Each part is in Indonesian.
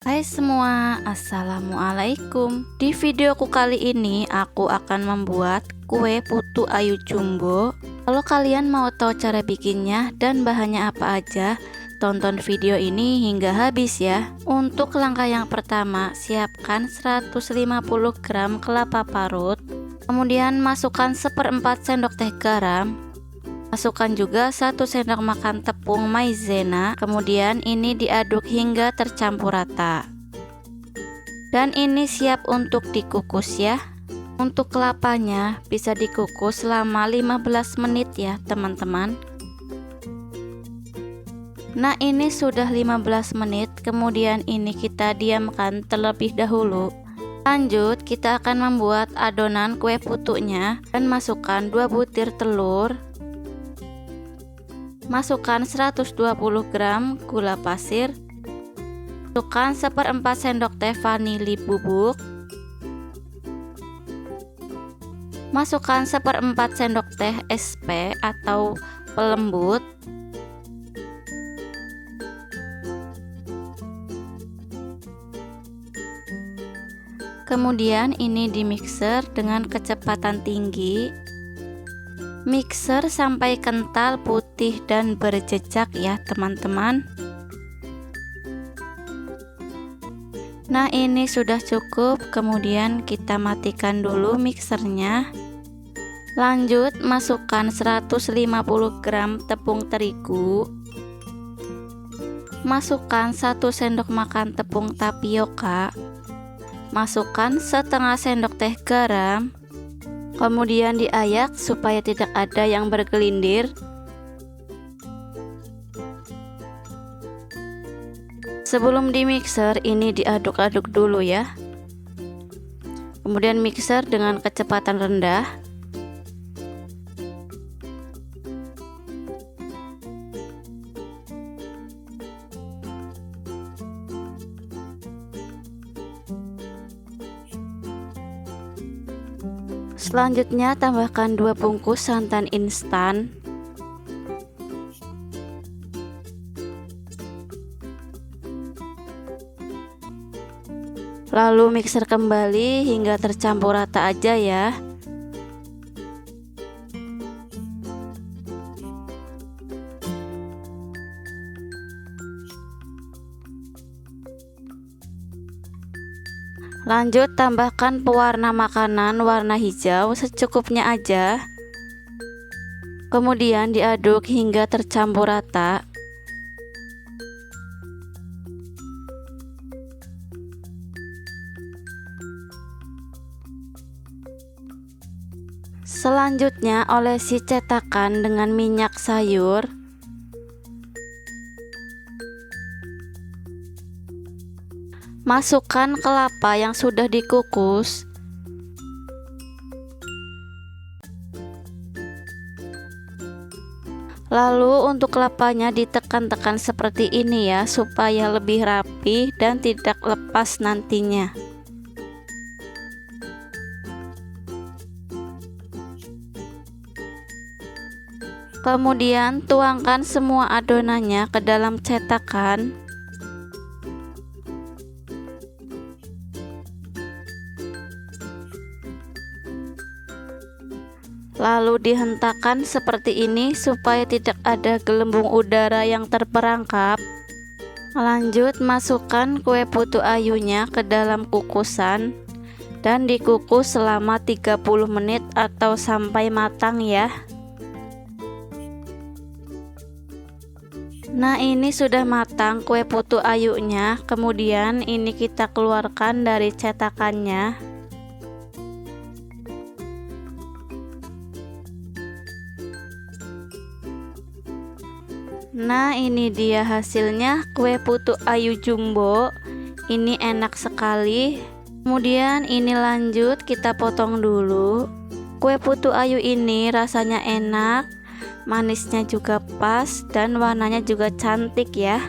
Hai semua, assalamualaikum. Di videoku kali ini aku akan membuat kue putu ayu jumbo. Kalau kalian mau tahu cara bikinnya dan bahannya apa aja, tonton video ini hingga habis ya. Untuk langkah yang pertama, siapkan 150 gram kelapa parut. Kemudian masukkan 1/4 sendok teh garam. Masukkan juga 1 sendok makan tepung maizena. Kemudian ini diaduk hingga tercampur rata. Dan ini siap untuk dikukus ya. Untuk kelapanya bisa dikukus selama 15 menit ya teman-teman. Nah, ini sudah 15 menit. Kemudian ini kita diamkan terlebih dahulu. Lanjut, kita akan membuat adonan kue putunya dan masukkan 2 butir telur. Masukkan 120 gram gula pasir. Masukkan 1/4 sendok teh vanili bubuk. Masukkan 1/4 sendok teh SP atau pelembut. Kemudian ini dimixer dengan kecepatan tinggi. Mixer sampai kental, putih dan berjejak ya teman-teman. Nah, ini sudah cukup. Kemudian kita matikan dulu mixernya. Lanjut, masukkan 150 gram tepung terigu. Masukkan 1 sendok makan tepung tapioka. Masukkan setengah sendok teh garam. Kemudian diayak supaya tidak ada yang bergelindir. Sebelum dimixer, ini diaduk-aduk dulu ya. Kemudian mixer dengan kecepatan rendah. Selanjutnya tambahkan 2 bungkus santan instan. Lalu mixer kembali hingga tercampur rata aja ya. Lanjut, tambahkan pewarna makanan warna hijau secukupnya aja. Kemudian diaduk hingga tercampur rata. Selanjutnya olesi cetakan dengan minyak sayur. Masukkan kelapa yang sudah dikukus. Lalu untuk kelapanya ditekan-tekan seperti ini ya, supaya lebih rapi dan tidak lepas nantinya. Kemudian tuangkan semua adonannya ke dalam cetakan. Lalu dihentakkan seperti ini supaya tidak ada gelembung udara yang terperangkap. Lanjut, masukkan kue putu ayunya ke dalam kukusan dan dikukus selama 30 menit atau sampai matang ya. Nah, ini sudah matang kue putu ayunya. Kemudian ini kita keluarkan dari cetakannya. Nah, ini dia hasilnya kue putu ayu jumbo. Ini enak sekali. Kemudian ini lanjut kita potong dulu. Kue putu ayu ini rasanya enak, manisnya juga pas dan warnanya juga cantik ya.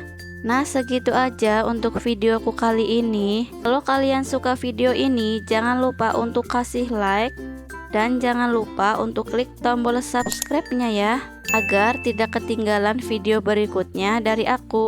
Nah, segitu aja untuk videoku kali ini. Kalau kalian suka video ini, jangan lupa untuk kasih like dan jangan lupa untuk klik tombol subscribe-nya ya, agar tidak ketinggalan video berikutnya dari aku.